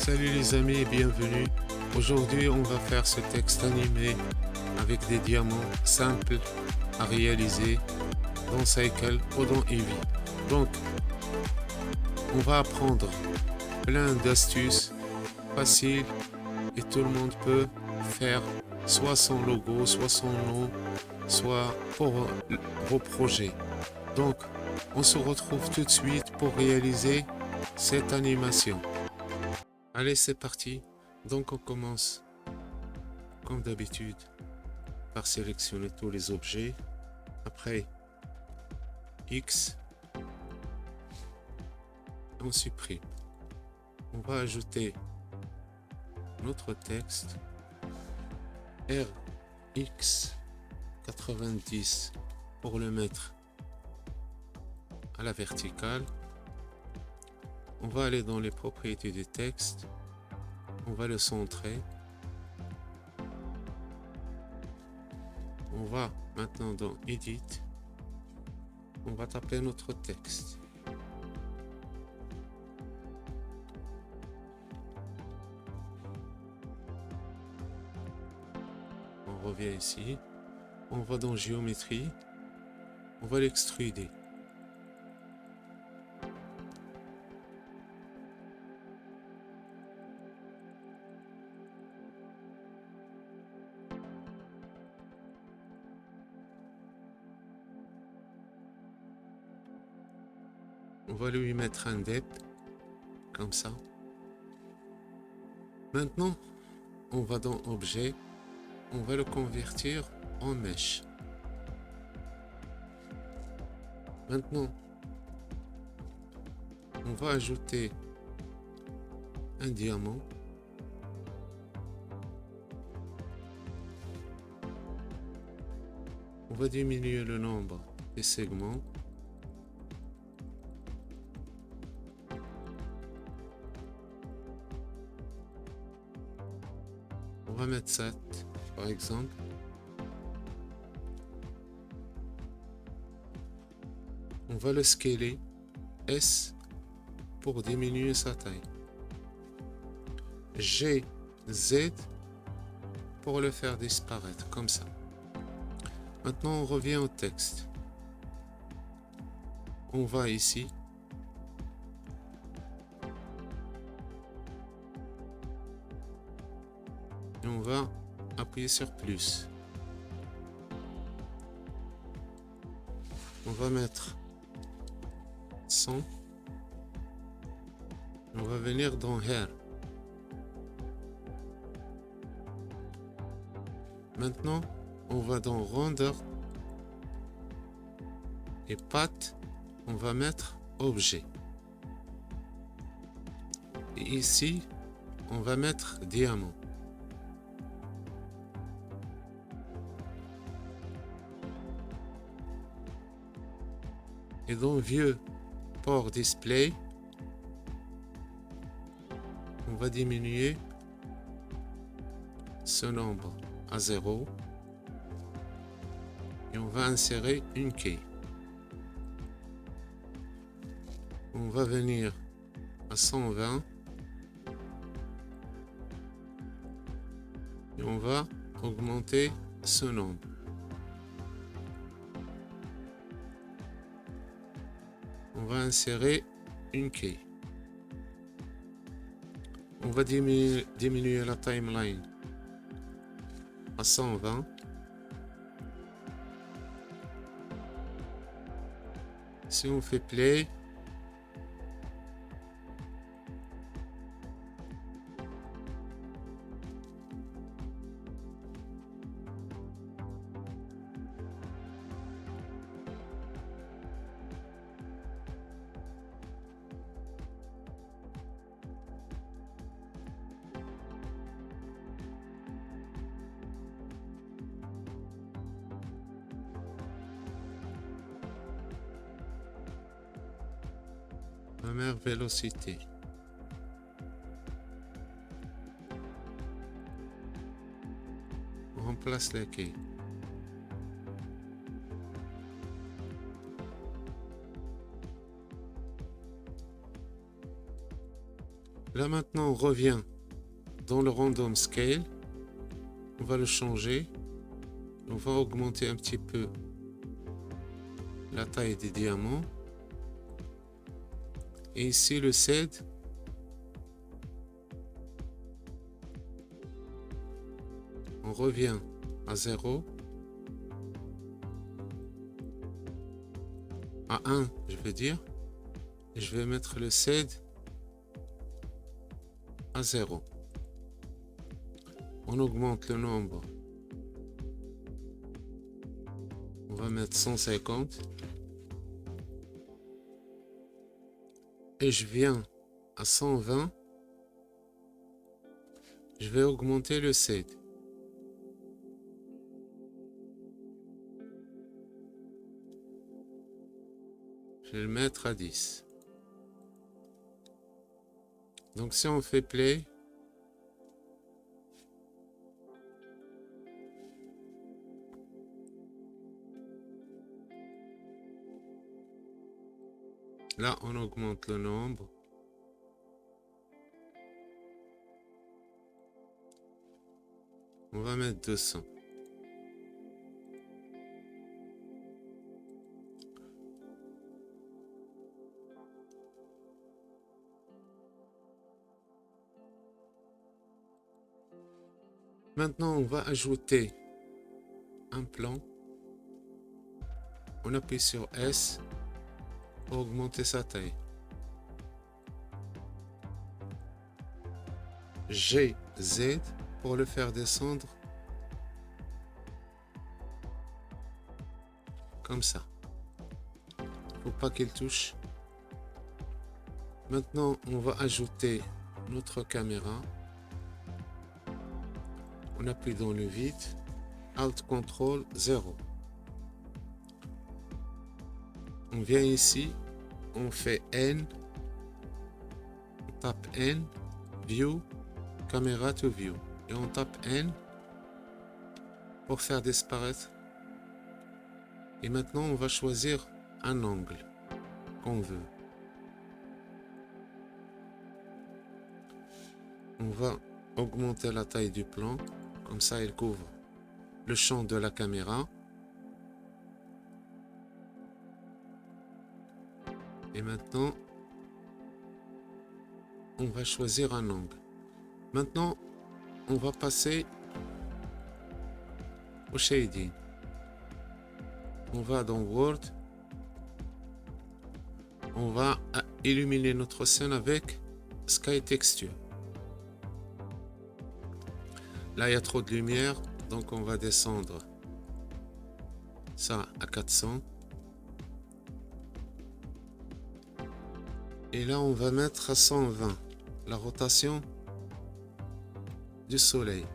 Salut les amis et bienvenue. Aujourd'hui, on va faire ce texte animé avec des diamants simples à réaliser dans Cycle ou dans Eevee. Donc, on va apprendre plein d'astuces faciles et tout le monde peut faire soit son logo, soit son nom, soit pour vos projets. Donc, on se retrouve tout de suite pour réaliser cette animation. Allez, c'est parti. Donc, on commence, comme d'habitude, par sélectionner tous les objets. Après, X, on supprime. On va ajouter notre texte RX90 pour le mettre à la verticale. On va aller dans les propriétés du texte. On va le centrer. On va maintenant dans Edit. On va taper notre texte. On revient ici. On va dans Géométrie. On va l'extruder. On va lui mettre un depth, comme ça. Maintenant, on va dans Objet, on va le convertir en mèche. Maintenant, on va ajouter un diamant. On va diminuer le nombre des segments. On va mettre 7 par exemple. On va le scaler S pour diminuer sa taille. G, Z pour le faire disparaître comme ça. Maintenant on revient au texte. On va ici. Et on va appuyer sur plus. On va mettre 100. On va venir dans Hair. Maintenant, on va dans Render. Et Path, on va mettre Objet. Et ici, on va mettre Diamant. Et dans View Port Display, on va diminuer ce nombre à 0 et on va insérer une key. On va venir à 120 et on va augmenter ce nombre. On va insérer une key. On va diminuer la timeline à 120. Si on fait play, la même vélocité. On remplace les quais. Là maintenant, on revient dans le random scale. On va le changer. On va augmenter un petit peu la taille des diamants. Et ici, le SED. On revient à 0. À 1, je veux dire. Et je vais mettre le SED à 0. On augmente le nombre. On va mettre 150. Et je viens à 120. Je vais augmenter le SED. Je vais le mettre à 10. Donc si on fait play, là on augmente le nombre. On va mettre 200. Maintenant, on va ajouter un plan. On appuie sur S pour augmenter sa taille. G, Z pour le faire descendre comme ça. Faut pas qu'il touche. Maintenant, on va ajouter notre caméra. On appuie dans le vide. Alt Control 0. On vient ici. On fait N. On tape N. View. Caméra to View. Et on tape N pour faire disparaître. Et maintenant, on va choisir un angle qu'on veut. On va augmenter la taille du plan. Comme ça, il couvre le champ de la caméra. Et maintenant, on va choisir un angle. Maintenant, on va passer au shading. On va dans Word. On va illuminer notre scène avec Sky Texture. Là, il y a trop de lumière, donc on va descendre ça à 400. Et là, on va mettre à 120 la rotation du soleil.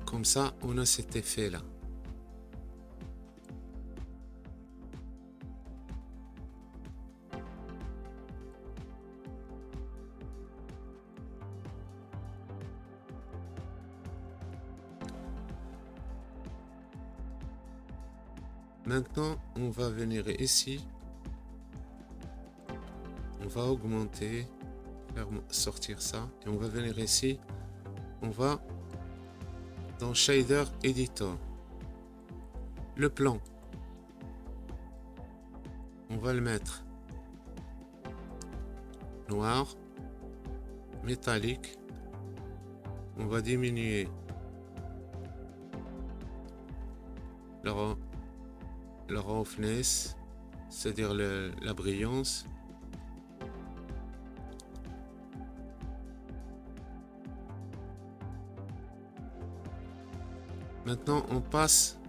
Comme ça, on a cet effet-là. Maintenant, on va venir ici. On va augmenter, faire sortir ça. Et on va venir ici. On va dans Shader Editor. Le plan. On va le mettre noir, métallique. On va diminuer la roughness, c'est-à-dire la brillance. Maintenant, on passe,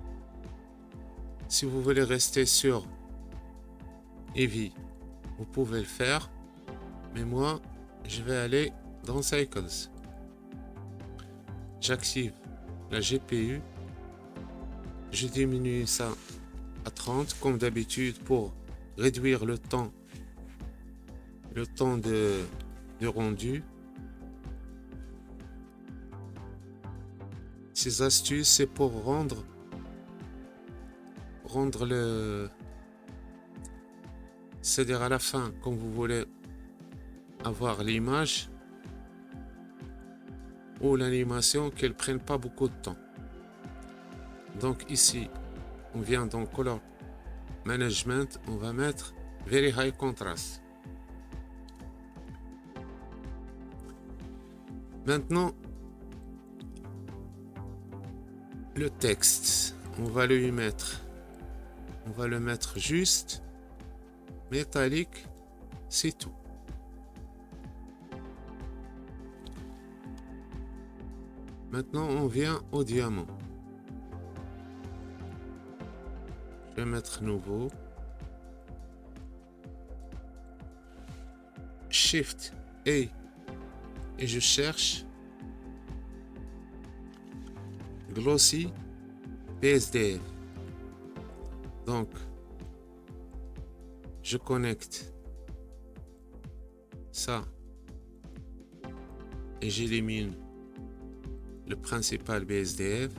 si vous voulez rester sur Eevee, vous pouvez le faire, mais moi, je vais aller dans Cycles. J'active la GPU, je diminue ça à 30 comme d'habitude pour réduire le temps de rendu. Ces astuces, c'est pour rendre c'est-à-dire à la fin, quand vous voulez avoir l'image ou l'animation qu'elle ne prenne pas beaucoup de temps. Donc ici, on vient dans Color Management, on va mettre Very High Contrast. Maintenant, le texte, on va le mettre juste métallique, c'est tout. Maintenant, on vient au diamant. Je vais mettre nouveau. Shift A et je cherche Glossy BSDF. Donc, je connecte ça et j'élimine le principal BSDF.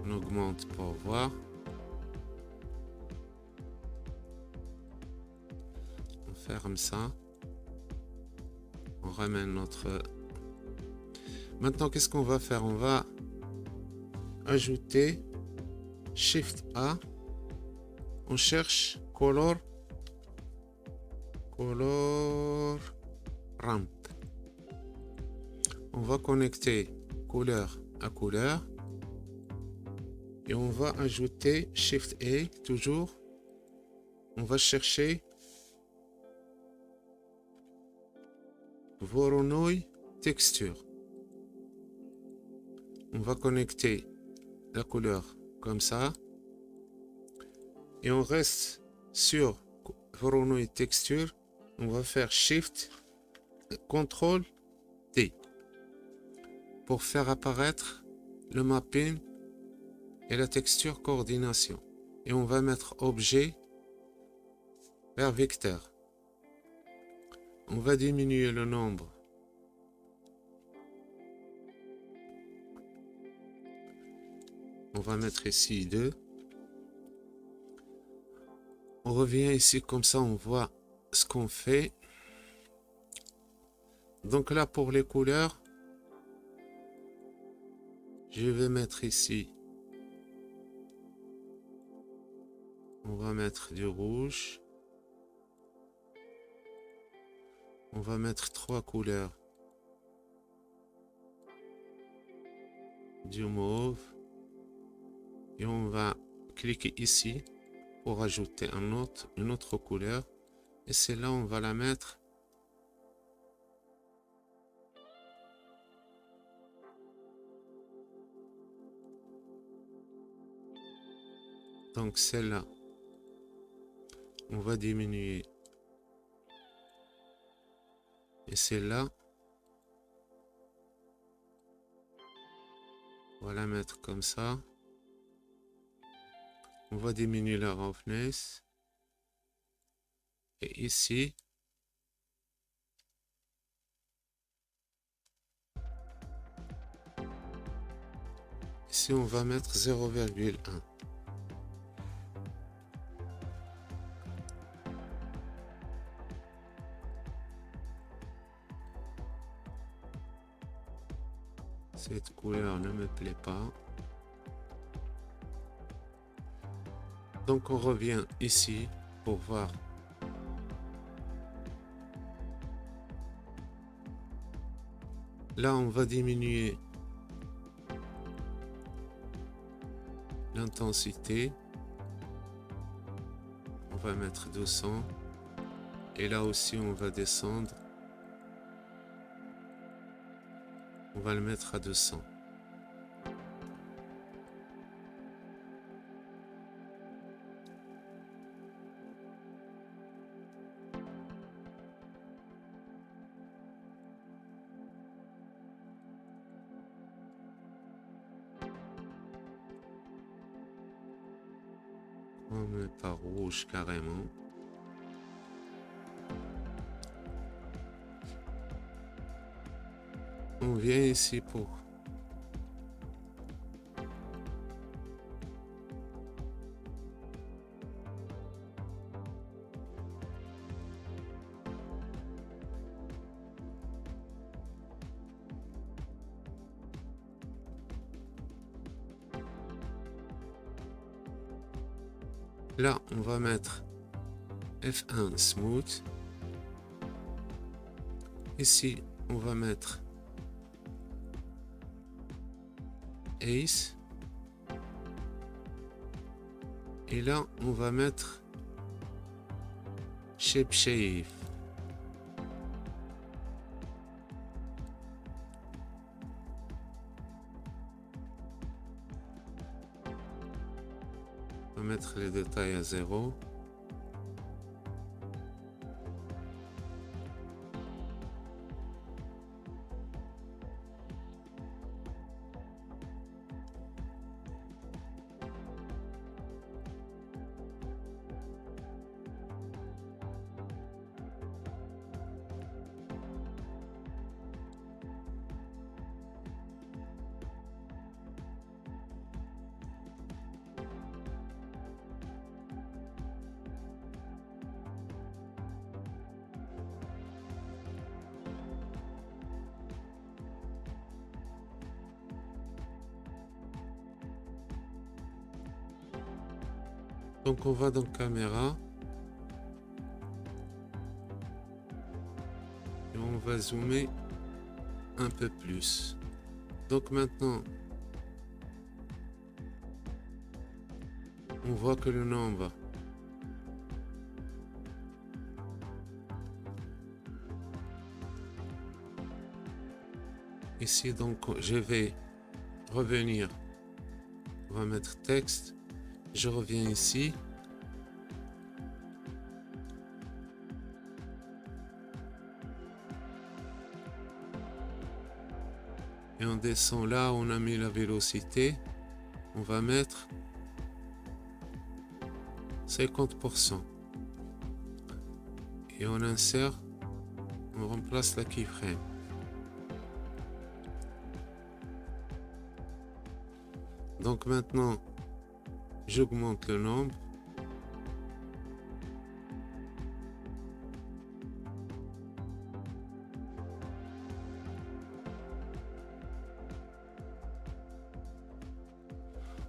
On augmente pour voir. On ferme ça. On ramène notre... Maintenant, qu'est-ce qu'on va faire? On va ajouter Shift A. On cherche Color Ramp. On va connecter couleur à couleur et on va ajouter Shift A toujours. On va chercher Voronoi texture. On va connecter la couleur comme ça et on reste sur Voronoi texture. On va faire Shift Ctrl T pour faire apparaître le mapping et la texture coordination. Et on va mettre objet vers vecteur. On va diminuer le nombre. On va mettre ici 2. On revient ici comme ça, on voit ce qu'on fait. Donc là, pour les couleurs, je vais mettre ici. On va mettre du rouge. On va mettre 3 couleurs. Du mauve. Et on va cliquer ici pour ajouter une autre couleur. Et celle-là, on va la mettre donc celle-là. On va diminuer. Et celle-là, on va la mettre comme ça. On va diminuer la roughness. Et ici, on va mettre 0,1. Cette couleur ne me plaît pas. Donc on revient ici pour voir. Là, on va diminuer l'intensité. On va mettre 200. Et là aussi, on va descendre. On va le mettre à 200. On met pas rouge carrément. On vient ici pour Là, on va mettre F1 Smooth. Ici, on va mettre Ace. Et là, on va mettre Shape Shave. On va mettre les détails à 0. Donc on va dans caméra et on va zoomer un peu plus. Donc maintenant, on voit que le nombre ici, donc je vais revenir, on va mettre texte, je reviens ici. Et on descend là, on a mis la vélocité, on va mettre 50%. Et on insère, on remplace la keyframe. Donc maintenant, j'augmente le nombre.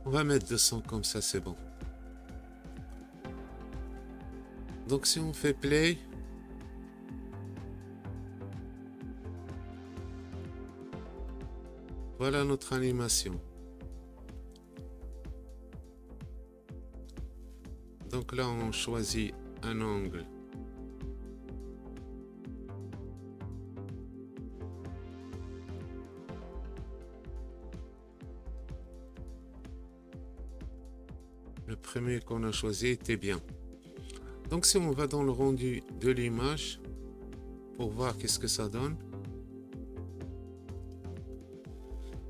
On va mettre 200 comme ça, c'est bon. Donc si on fait play, voilà notre animation. Donc là, on choisit un angle. Le premier qu'on a choisi était bien. Donc si on va dans le rendu de l'image pour voir qu'est-ce que ça donne.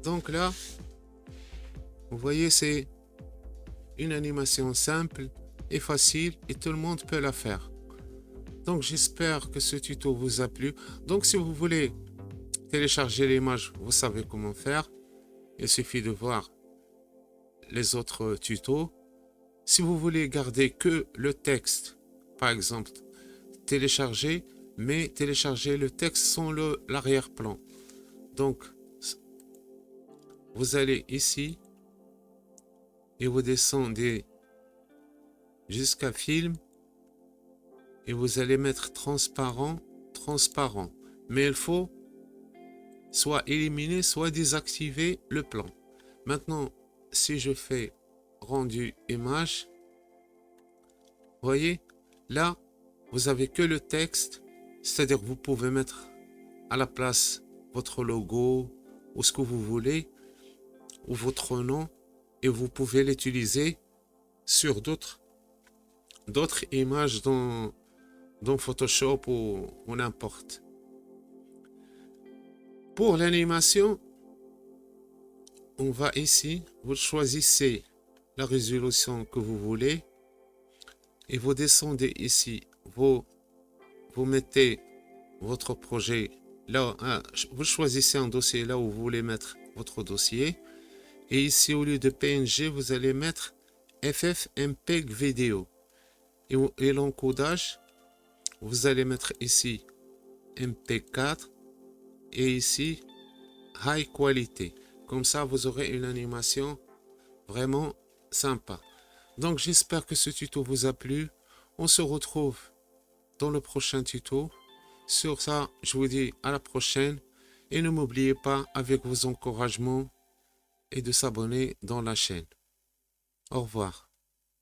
Donc là, vous voyez, c'est une animation simple et facile et tout le monde peut la faire. Donc j'espère que ce tuto vous a plu. Donc si vous voulez télécharger l'image, vous savez comment faire. Il suffit de voir les autres tutos. Si vous voulez garder que le texte, par exemple, télécharger, mais télécharger le texte sans l'arrière-plan. Donc, vous allez ici et vous descendez jusqu'à film et vous allez mettre transparent, transparent. Mais il faut soit éliminer, soit désactiver le plan. Maintenant, si je fais rendu image, voyez, là, vous avez que le texte, c'est-à-dire vous pouvez mettre à la place votre logo ou ce que vous voulez, ou votre nom, et vous pouvez l'utiliser sur d'autres images dans Photoshop ou n'importe. Pour l'animation, on va ici, vous choisissez la résolution que vous voulez et vous descendez ici, vous mettez votre projet là, vous choisissez un dossier là où vous voulez mettre votre dossier et ici au lieu de PNG vous allez mettre FFmpeg vidéo et l'encodage vous allez mettre ici MP4 et ici High Quality. Comme ça vous aurez une animation vraiment sympa. Donc j'espère que ce tuto vous a plu. On se retrouve dans le prochain tuto. Sur ça, je vous dis à la prochaine. Et ne m'oubliez pas avec vos encouragements et de s'abonner dans la chaîne. Au revoir.